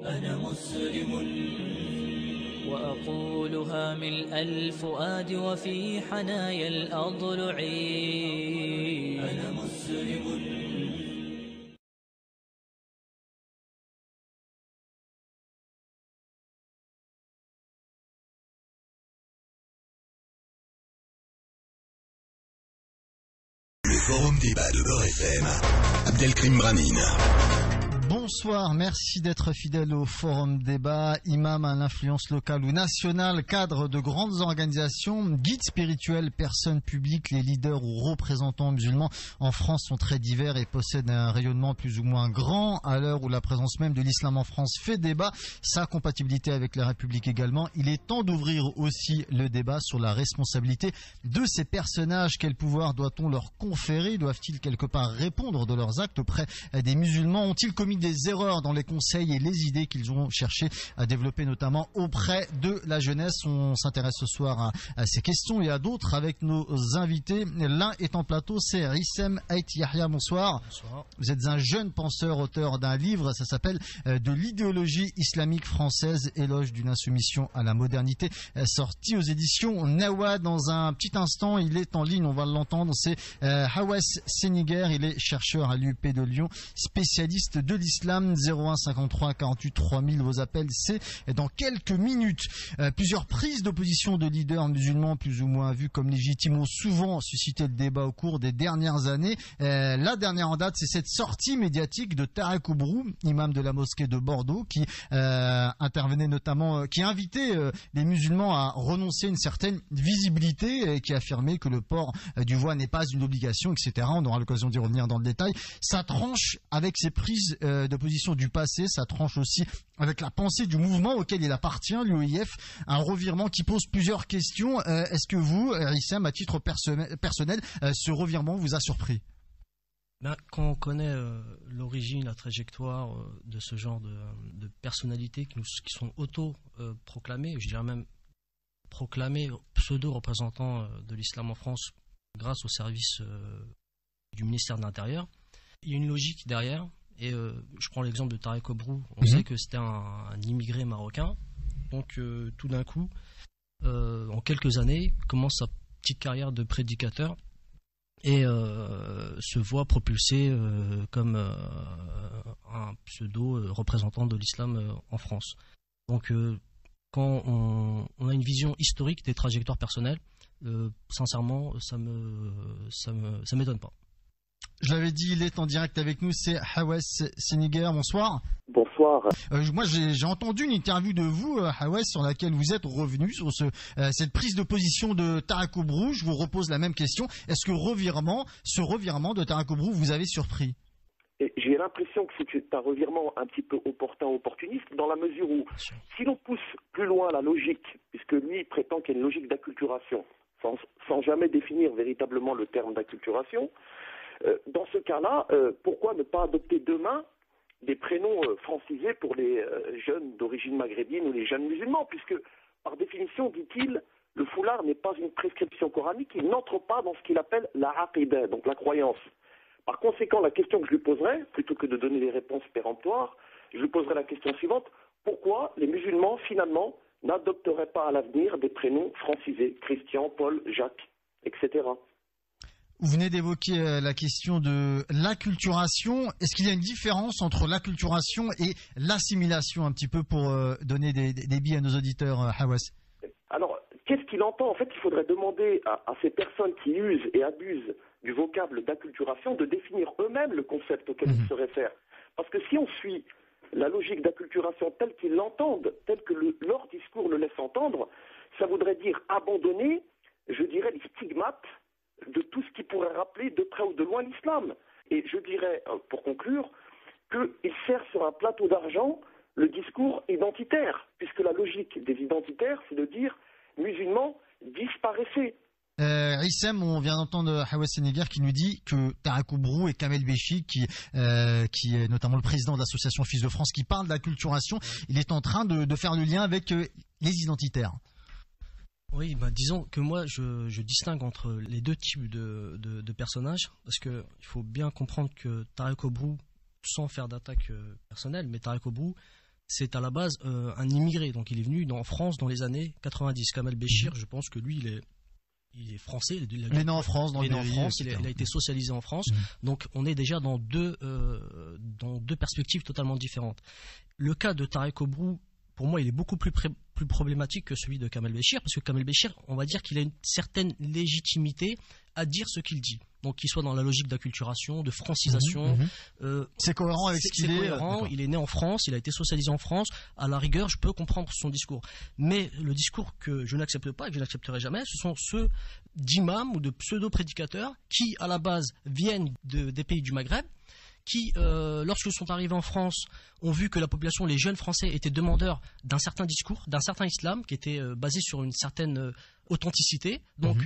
أنا مسلم وأقولها ملء الفؤاد وفي حنايا الأضلع. أنا مسلم. Le forum débat de Beurre FM, Abdelkrim Branine. Bonsoir, merci d'être fidèle au Forum Débat. Imam à l'influence locale ou nationale, cadre de grandes organisations, guide spirituel, personnes publiques, les leaders ou représentants musulmans en France sont très divers et possèdent un rayonnement plus ou moins grand. À l'heure où la présence même de l'islam en France fait débat, sa compatibilité avec la République également, il est temps d'ouvrir aussi le débat sur la responsabilité de ces personnages. Quel pouvoir doit-on leur conférer? Doivent-ils quelque part répondre de leurs actes auprès des musulmans? Ont-ils commis des erreurs dans les conseils et les idées qu'ils ont cherché à développer notamment auprès de la jeunesse? On s'intéresse ce soir à ces questions et à d'autres avec nos invités. L'un est en plateau, c'est Rissem Ait Yahya. Bonsoir. Bonsoir. Vous êtes un jeune penseur, auteur d'un livre, ça s'appelle De l'idéologie islamique française, éloge d'une insoumission à la modernité, sorti aux éditions Nawa. Dans un petit instant, il est en ligne, on va l'entendre, c'est Hawass Seniguer, il est chercheur à l'UP de Lyon, spécialiste de l'islam. 01 53 48 3000, vos appels, c'est dans quelques minutes. Plusieurs prises d'opposition de leaders musulmans plus ou moins vus comme légitimes ont souvent suscité le débat au cours des dernières années. La dernière en date, c'est cette sortie médiatique de Tarek Oubrou, imam de la mosquée de Bordeaux, qui intervenait notamment, qui invitait les musulmans à renoncer à une certaine visibilité et qui affirmait que le port du voile n'est pas une obligation, etc. On aura l'occasion d'y revenir dans le détail. Ça tranche avec ces prises d'opposition du passé, ça tranche aussi avec la pensée du mouvement auquel il appartient, l'UEIF, un revirement qui pose plusieurs questions. Est-ce que vous, Rissem, à titre personnel, ce revirement vous a surpris? Quand on connaît l'origine, la trajectoire de ce genre de personnalités qui sont auto-proclamées, je dirais même proclamées pseudo-représentants de l'islam en France grâce au service du ministère de l'Intérieur, il y a une logique derrière. Et je prends l'exemple de Tarek Oubrou. On sait que c'était un immigré marocain. Donc tout d'un coup, en quelques années, commence sa petite carrière de prédicateur et se voit propulsé comme un pseudo représentant de l'islam en France. Donc quand on a une vision historique des trajectoires personnelles, sincèrement, ça m'étonne pas. Je l'avais dit, il est en direct avec nous, c'est Hawass Seniguer. Bonsoir. Bonsoir. Moi, j'ai entendu une interview de vous, Hawass, sur laquelle vous êtes revenu sur cette prise de position de Tarek Oubrou. Je vous repose la même question. Est-ce que ce revirement de Tarek Oubrou vous avez surpris? Et j'ai l'impression que c'est un revirement un petit peu opportuniste, dans la mesure où, si l'on pousse plus loin la logique, puisque lui prétend qu'il y a une logique d'acculturation, sans jamais définir véritablement le terme d'acculturation, dans ce cas-là, pourquoi ne pas adopter demain des prénoms francisés pour les jeunes d'origine maghrébine ou les jeunes musulmans, puisque, par définition, dit-il, le foulard n'est pas une prescription coranique, il n'entre pas dans ce qu'il appelle la aqidah, donc la croyance. Par conséquent, la question que je lui poserai, plutôt que de donner des réponses péremptoires, je lui poserai la question suivante: pourquoi les musulmans, finalement, n'adopteraient pas à l'avenir des prénoms francisés, Christian, Paul, Jacques, etc. Vous venez d'évoquer la question de l'acculturation. Est-ce qu'il y a une différence entre l'acculturation et l'assimilation, un petit peu pour donner des billes à nos auditeurs, Hawass? Alors, qu'est-ce qu'il entend? En fait, il faudrait demander à ces personnes qui usent et abusent du vocable d'acculturation de définir eux-mêmes le concept auquel ils se réfèrent. Parce que si on suit la logique d'acculturation telle qu'ils l'entendent, telle que leur discours le laisse entendre, ça voudrait dire abandonner, je dirais, les stigmates de tout ce qui pourrait rappeler de près ou de loin l'islam. Et je dirais, pour conclure, qu'il sert sur un plateau d'argent le discours identitaire, puisque la logique des identitaires, c'est de dire musulmans, disparaissez. Rissem, on vient d'entendre Hawass Seniguer qui nous dit que Tarek Oubrou et Kamel Béchi, qui est notamment le président de l'association Fils de France, qui parle d'acculturation, il est en train de faire le lien avec les identitaires. Oui, disons que moi je distingue entre les deux types de personnages, parce qu'il faut bien comprendre que Tarek Oubrou, sans faire d'attaque personnelle, mais Tarek Oubrou c'est à la base un immigré. Donc il est venu en France dans les années 90. Kamel Béchir, je pense que lui, il est français. Il est né en France, il a été socialisé en France. Donc on est déjà dans deux perspectives totalement différentes. Le cas de Tarek Obrou, pour moi, il est beaucoup plus problématique que celui de Kamel Béchir, parce que Kamel Béchir, on va dire qu'il a une certaine légitimité à dire ce qu'il dit. Donc qu'il soit dans la logique d'acculturation, de francisation. C'est cohérent avec ce qu'il est. Il est né en France, il a été socialisé en France. À la rigueur, je peux comprendre son discours. Mais le discours que je n'accepte pas et que je n'accepterai jamais, ce sont ceux d'imams ou de pseudo-prédicateurs qui, à la base, viennent des pays du Maghreb, qui, lorsqu'ils sont arrivés en France, ont vu que la population, les jeunes Français, étaient demandeurs d'un certain discours, d'un certain islam qui était basé sur une certaine authenticité. Donc,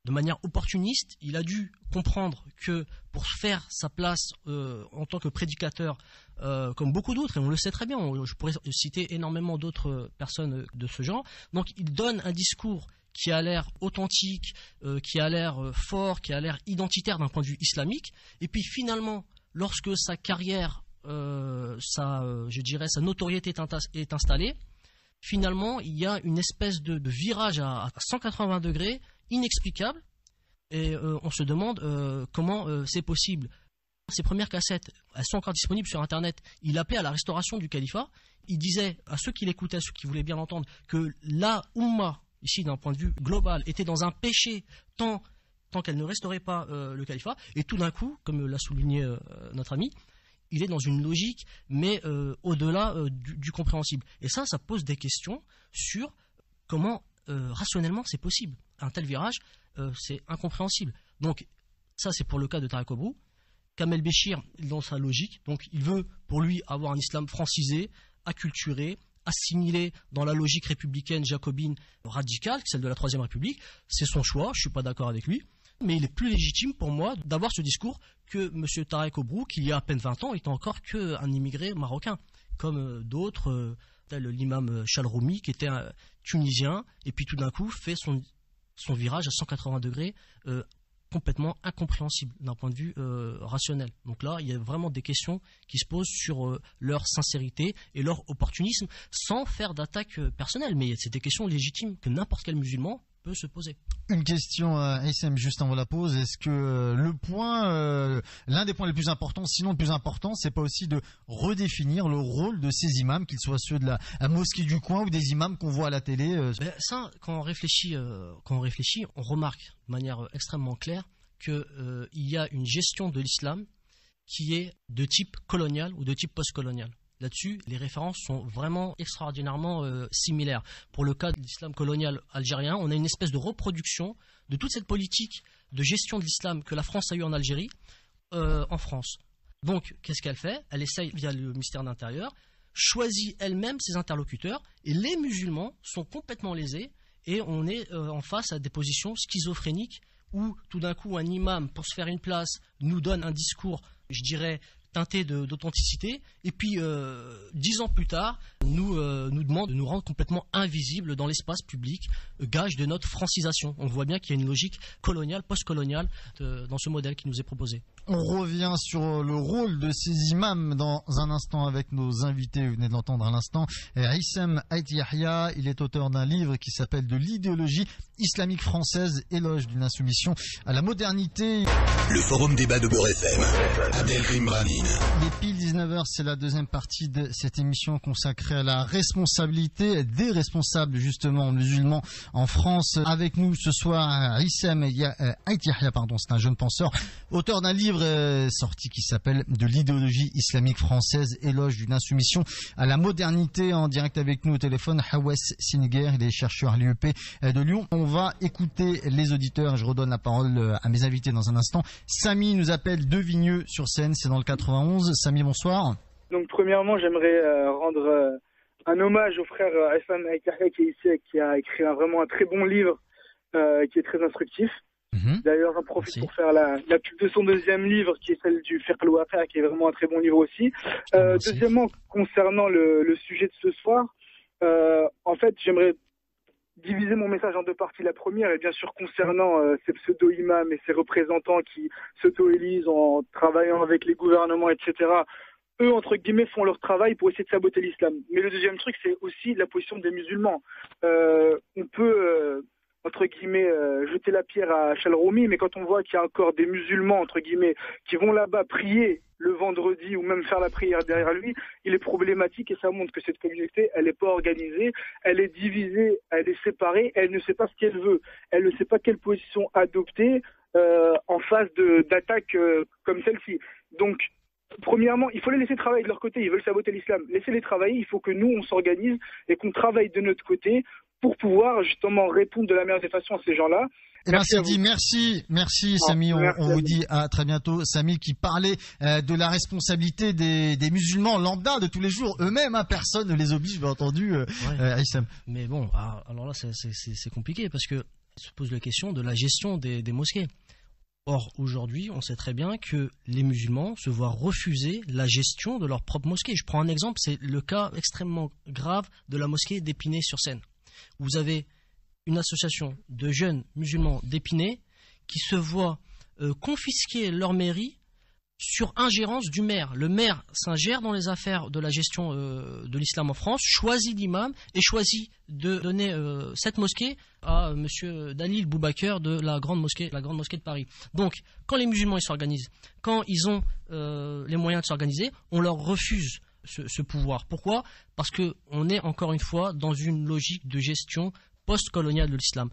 de manière opportuniste, il a dû comprendre que pour faire sa place en tant que prédicateur, comme beaucoup d'autres, et on le sait très bien, je pourrais citer énormément d'autres personnes de ce genre, donc il donne un discours qui a l'air authentique, qui a l'air fort, qui a l'air identitaire d'un point de vue islamique, et puis finalement, lorsque sa carrière, sa notoriété est installée, finalement, il y a une espèce de virage à 180 degrés inexplicable, et on se demande comment c'est possible. Ses premières cassettes, elles sont encore disponibles sur Internet. Il appelait à la restauration du califat. Il disait à ceux qui l'écoutaient, à ceux qui voulaient bien l'entendre, que la Oumma, ici d'un point de vue global, était dans un péché tant qu'elle ne restaurait pas le califat. Et tout d'un coup, comme l'a souligné notre ami, il est dans une logique, mais au-delà du compréhensible. Et ça pose des questions sur comment rationnellement c'est possible. Un tel virage, c'est incompréhensible. Donc ça, c'est pour le cas de Tarek Obrou. Kamel Béchir, dans sa logique, donc il veut pour lui avoir un islam francisé, acculturé, assimilé dans la logique républicaine, jacobine, radicale, celle de la Troisième République. C'est son choix, je ne suis pas d'accord avec lui. Mais il est plus légitime pour moi d'avoir ce discours que M. Tarek Obrou, qui il y a à peine 20 ans, était encore qu'un immigré marocain, comme d'autres, tel l'imam Chalroumi, qui était un Tunisien, et puis tout d'un coup fait son virage à 180 degrés, complètement incompréhensible d'un point de vue rationnel. Donc là, il y a vraiment des questions qui se posent sur leur sincérité et leur opportunisme, sans faire d'attaque personnelle. Mais c'est des questions légitimes que n'importe quel musulman peut se poser. Une question, Hissem, juste avant la pause. Est-ce que l'un des points les plus importants, sinon le plus important, c'est pas aussi de redéfinir le rôle de ces imams, qu'ils soient ceux de la mosquée du coin ou des imams qu'on voit à la télé Ça, quand on réfléchit, on remarque de manière extrêmement claire qu'il y a une gestion de l'islam qui est de type colonial ou de type postcolonial. Là-dessus, les références sont vraiment extraordinairement similaires. Pour le cas de l'islam colonial algérien, on a une espèce de reproduction de toute cette politique de gestion de l'islam que la France a eue en Algérie, en France. Donc, qu'est-ce qu'elle fait? Elle essaye, via le ministère de l'Intérieur, choisit elle-même ses interlocuteurs, et les musulmans sont complètement lésés, et on est en face à des positions schizophréniques, où tout d'un coup, un imam, pour se faire une place, nous donne un discours, je dirais, teinté d'authenticité, et puis 10 ans plus tard nous demande de nous rendre complètement invisibles dans l'espace public, gage de notre francisation. On voit bien qu'il y a une logique coloniale, postcoloniale dans ce modèle qui nous est proposé. On revient sur le rôle de ces imams dans un instant avec nos invités. Vous venez de l'entendre à l'instant. Hissem Ait Yahya, il est auteur d'un livre qui s'appelle De l'idéologie islamique française, éloge d'une insoumission à la modernité. Le forum débat de Beurre FM. Abdelkrim Branine. Il est pile 19h, c'est la deuxième partie de cette émission consacrée à la responsabilité des responsables justement musulmans en France. Avec nous ce soir, Hissem Ait Yahya, c'est un jeune penseur, auteur d'un livre sorti qui s'appelle De l'idéologie islamique française, éloge d'une insoumission à la modernité. En direct avec nous au téléphone, Hawes Siniger, il est chercheur à l'IEP de Lyon. On va écouter les auditeurs et je redonne la parole à mes invités dans un instant. Samy nous appelle de Vigneux sur Seine, c'est dans le 91. Samy, bonsoir. Donc premièrement, j'aimerais rendre un hommage au frère Hissem Ait Yahya qui est ici, qui a écrit vraiment un très bon livre qui est très instructif. D'ailleurs, j'en profite pour faire la pub de son deuxième livre, qui est celle du Fiqh al-Waqi', qui est vraiment un très bon livre aussi. Deuxièmement, concernant le sujet de ce soir, en fait, j'aimerais diviser mon message en deux parties. La première est bien sûr concernant ces pseudo-imams et ces représentants qui s'auto-élisent en travaillant avec les gouvernements, etc. eux, entre guillemets, font leur travail pour essayer de saboter l'islam. Mais le deuxième truc, c'est aussi la position des musulmans. On peut, entre guillemets, jeter la pierre à Chalroumi, mais quand on voit qu'il y a encore des musulmans, entre guillemets, qui vont là-bas prier le vendredi ou même faire la prière derrière lui, il est problématique et ça montre que cette communauté, elle n'est pas organisée, elle est divisée, elle est séparée, elle ne sait pas ce qu'elle veut, elle ne sait pas quelle position adopter en phase d'attaque comme celle-ci. Donc, premièrement, il faut les laisser travailler de leur côté, ils veulent saboter l'islam. Laissez-les travailler, il faut que nous, on s'organise et qu'on travaille de notre côté pour pouvoir justement répondre de la meilleure des façons à ces gens-là. Eh bien, c'est dit. Merci Samy. On vous dit à très bientôt. Samy qui parlait de la responsabilité des musulmans lambda de tous les jours. Eux-mêmes, personne ne les oblige, bien entendu. Aïssam. Mais bon, alors là, c'est compliqué parce que se pose la question de la gestion des mosquées. Or, aujourd'hui, on sait très bien que les musulmans se voient refuser la gestion de leur propre mosquée. Je prends un exemple, c'est le cas extrêmement grave de la mosquée d'Épinay-sur-Seine. Vous avez une association de jeunes musulmans d'Épinay qui se voient confisquer leur mairie sur ingérence du maire. Le maire s'ingère dans les affaires de la gestion de l'islam en France, choisit l'imam et choisit de donner cette mosquée à monsieur Dalil Boubaker de la grande mosquée de Paris. Donc, quand les musulmans ils s'organisent, quand ils ont les moyens de s'organiser, on leur refuse ce pouvoir. Pourquoi ? Parce qu'on est encore une fois dans une logique de gestion post-coloniale de l'islam.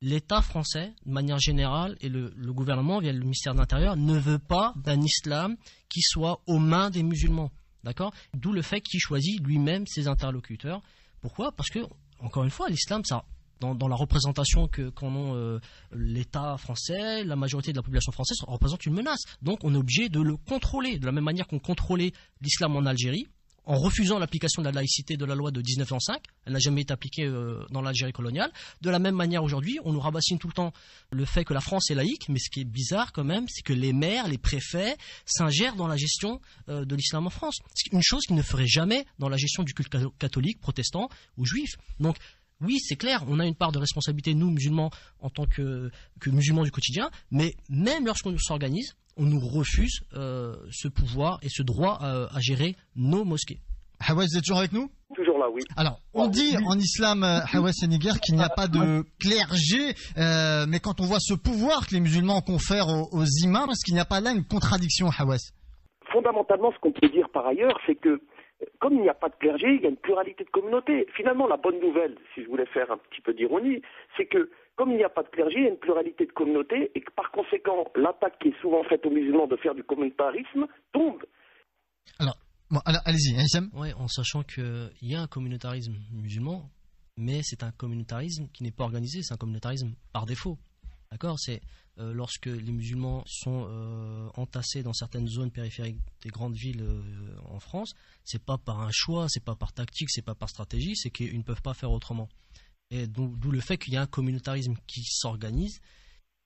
L'État français, de manière générale, et le gouvernement, via le ministère de l'Intérieur, ne veut pas d'un islam qui soit aux mains des musulmans. D'accord ? D'où le fait qu'il choisit lui-même ses interlocuteurs. Pourquoi ? Parce que, encore une fois, l'islam, ça, dans la représentation qu'en ont l'État français, la majorité de la population française représente une menace. Donc, on est obligé de le contrôler, de la même manière qu'on contrôlait l'islam en Algérie, en refusant l'application de la laïcité de la loi de 1905. Elle n'a jamais été appliquée dans l'Algérie coloniale. De la même manière, aujourd'hui, on nous rabassine tout le temps le fait que la France est laïque, mais ce qui est bizarre quand même, c'est que les maires, les préfets s'ingèrent dans la gestion de l'islam en France. C'est une chose qu'ils ne feraient jamais dans la gestion du culte catholique, protestant ou juif. Donc, oui, c'est clair, on a une part de responsabilité, nous, musulmans, en tant que musulmans du quotidien, mais même lorsqu'on s'organise, on nous refuse ce pouvoir et ce droit à gérer nos mosquées. Hawass, vous êtes toujours avec nous ? Toujours là, oui. Alors, on dit en islam, Hawass et Niger, qu'il n'y a pas de clergé, mais quand on voit ce pouvoir que les musulmans confèrent aux imams, est-ce qu'il n'y a pas là une contradiction, Hawass ? Fondamentalement, ce qu'on peut dire par ailleurs, c'est que comme il n'y a pas de clergé, il y a une pluralité de communautés. Finalement, la bonne nouvelle, si je voulais faire un petit peu d'ironie, c'est que comme il n'y a pas de clergé, il y a une pluralité de communautés et que par conséquent, l'attaque qui est souvent faite aux musulmans de faire du communautarisme tombe. Alors, allez-y, Aïssam. Oui, en sachant qu'il y a un communautarisme musulman, mais c'est un communautarisme qui n'est pas organisé, c'est un communautarisme par défaut. D'accord ? C'est lorsque les musulmans sont entassés dans certaines zones périphériques des grandes villes en France, c'est pas par un choix, c'est pas par tactique, c'est pas par stratégie, c'est qu'ils ne peuvent pas faire autrement. Et d'où le fait qu'il y a un communautarisme qui s'organise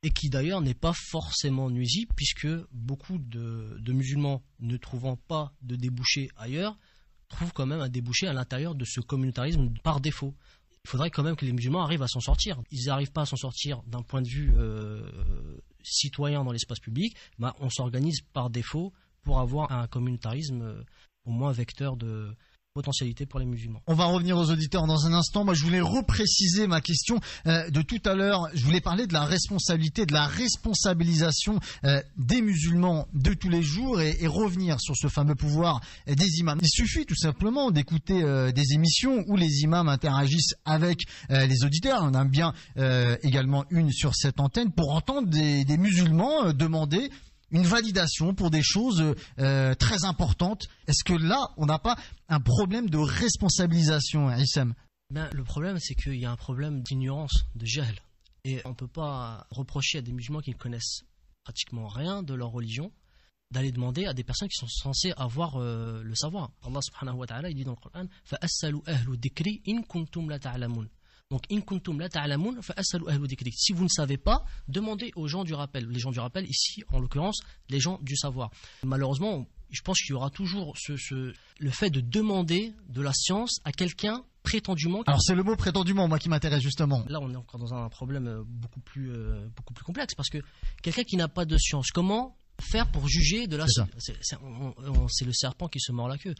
et qui d'ailleurs n'est pas forcément nuisible, puisque beaucoup de musulmans ne trouvant pas de débouché ailleurs trouvent quand même un débouché à l'intérieur de ce communautarisme par défaut. Il faudrait quand même que les musulmans arrivent à s'en sortir. Ils n'arrivent pas à s'en sortir d'un point de vue citoyen dans l'espace public. On s'organise par défaut pour avoir un communautarisme au moins vecteur de potentialité pour les musulmans. On va revenir aux auditeurs dans un instant. Moi, je voulais repréciser ma question de tout à l'heure. Je voulais parler de la responsabilité, de la responsabilisation des musulmans de tous les jours et revenir sur ce fameux pouvoir des imams. Il suffit tout simplement d'écouter des émissions où les imams interagissent avec les auditeurs. On a bien également une sur cette antenne pour entendre des musulmans demander une validation pour des choses très importantes. Est-ce que là, on n'a pas un problème de responsabilisation, Aïssam ? Le problème, c'est qu'il y a un problème d'ignorance, de jahl. Et on ne peut pas reprocher à des musulmans qui ne connaissent pratiquement rien de leur religion d'aller demander à des personnes qui sont censées avoir le savoir. Allah subhanahu wa ta'ala, il dit dans le Coran « Fa'assalu ahlu dhikri in kuntum la ta'lamun » Donc, in kuntum la ta'lamun fa'assalu ahlu dhikri. Si vous ne savez pas, demandez aux gens du rappel. Les gens du rappel, ici, en l'occurrence, les gens du savoir. Malheureusement, je pense qu'il y aura toujours le fait de demander de la science à quelqu'un prétendument. Alors, c'est le mot prétendument, moi, qui m'intéresse justement. Là, on est encore dans un problème beaucoup plus complexe, parce que quelqu'un qui n'a pas de science, comment faire pour juger de la... C'est le serpent qui se mord la queue.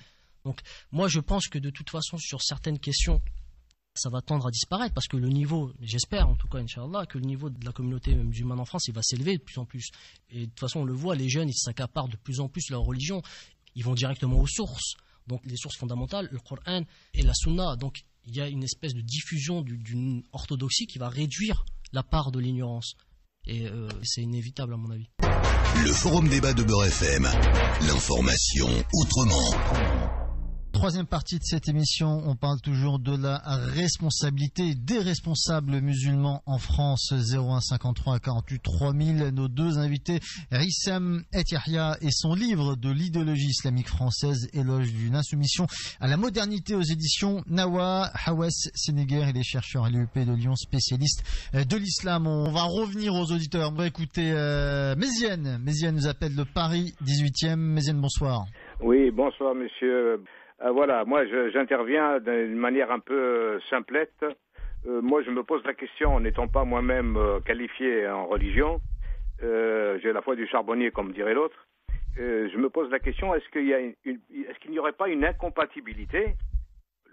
Donc moi je pense que de toute façon sur certaines questions ça va tendre à disparaître parce que le niveau, j'espère en tout cas Inch'Allah, que le niveau de la communauté musulmane en France il va s'élever de plus en plus. Et de toute façon on le voit, les jeunes ils s'accaparent de plus en plus leur religion, ils vont directement aux sources, donc les sources fondamentales, le Coran et la Sunna. Donc il y a une espèce de diffusion d'une orthodoxie qui va réduire la part de l'ignorance. Et c'est inévitable à mon avis. Le forum débat de Beurre FM, l'information autrement. Troisième partie de cette émission, on parle toujours de la responsabilité des responsables musulmans en France. 01 53 48 3000. Nos deux invités, Rissam et Yahya, et son livre de l'idéologie islamique française, éloge d'une insoumission à la modernité, aux éditions Nawa. Hawes Sénéguer, il est chercheur à l'UEP de Lyon, spécialiste de l'islam. On va revenir aux auditeurs. On va écouter Méziane. Méziane nous appelle de Paris 18e. Méziane, bonsoir. Oui, bonsoir monsieur. Voilà, moi j'interviens d'une manière un peu simplette. Moi je me pose la question, n'étant pas moi-même qualifié en religion, j'ai la foi du charbonnier comme dirait l'autre, je me pose la question, est-ce qu'il n'y aurait pas une incompatibilité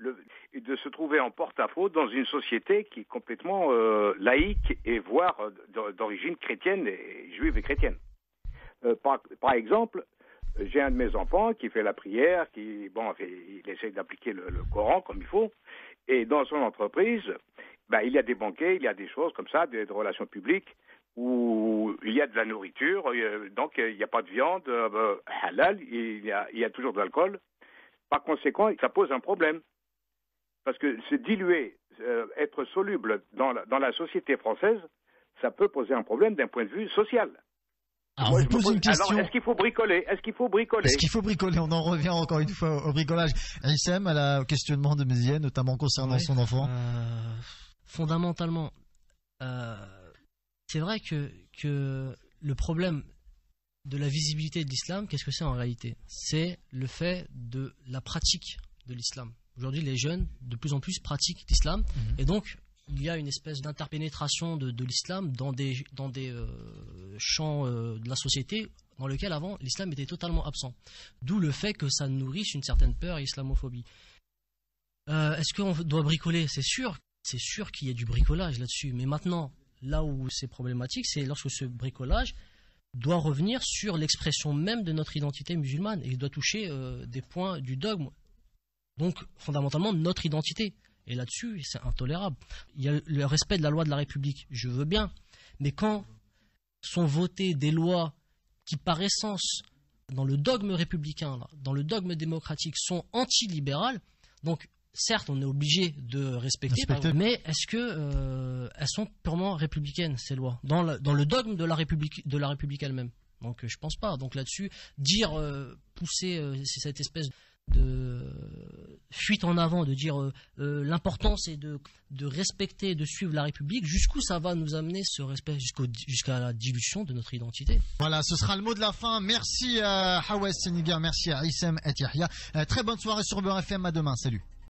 de se trouver en porte-à-faux dans une société qui est complètement laïque et voire d'origine chrétienne, et juive et chrétienne. Par exemple, j'ai un de mes enfants qui fait la prière, il essaie d'appliquer le Coran comme il faut, et dans son entreprise, il y a des banquets, il y a des choses comme ça, des relations publiques, où il y a de la nourriture, donc il n'y a pas de viande halal, il y a toujours de l'alcool. Par conséquent, ça pose un problème. Parce que se diluer, être soluble dans la société française, ça peut poser un problème d'un point de vue social. Alors, je pose une question. Alors, est-ce qu'il faut bricoler? Est-ce qu'il faut bricoler? On en revient encore une fois au bricolage. Rissam, au questionnement de Méziane, notamment concernant son enfant. Fondamentalement, c'est vrai que le problème de la visibilité de l'islam, qu'est-ce que c'est en réalité? C'est le fait de la pratique de l'islam. Aujourd'hui, les jeunes, de plus en plus, pratiquent l'islam. Et donc, il y a une espèce d'interpénétration de l'islam dans des champs de la société dans lesquels avant l'islam était totalement absent. D'où le fait que ça nourrisse une certaine peur et islamophobie. Est-ce qu'on doit bricoler? C'est sûr qu'il y a du bricolage là-dessus. Mais maintenant, là où c'est problématique, c'est lorsque ce bricolage doit revenir sur l'expression même de notre identité musulmane et doit toucher des points du dogme. Donc, fondamentalement, notre identité. Et là-dessus, c'est intolérable. Il y a le respect de la loi de la République, je veux bien. Mais quand sont votées des lois qui, par essence, dans le dogme républicain, dans le dogme démocratique, sont anti-libérales, donc certes, on est obligé de respecter. Mais est-ce que elles sont purement républicaines, ces lois, dans le dogme de la République elle-même? Donc je pense pas. Donc là-dessus, pousser cette espèce de fuite en avant, de dire l'importance est de respecter, de suivre la République, jusqu'où ça va nous amener ce respect, jusqu'à la dilution de notre identité. Voilà, ce sera le mot de la fin. Merci à Hawes Sénéguer, merci à Rissam et Yahya. Très bonne soirée sur Beurre FM, à demain, salut.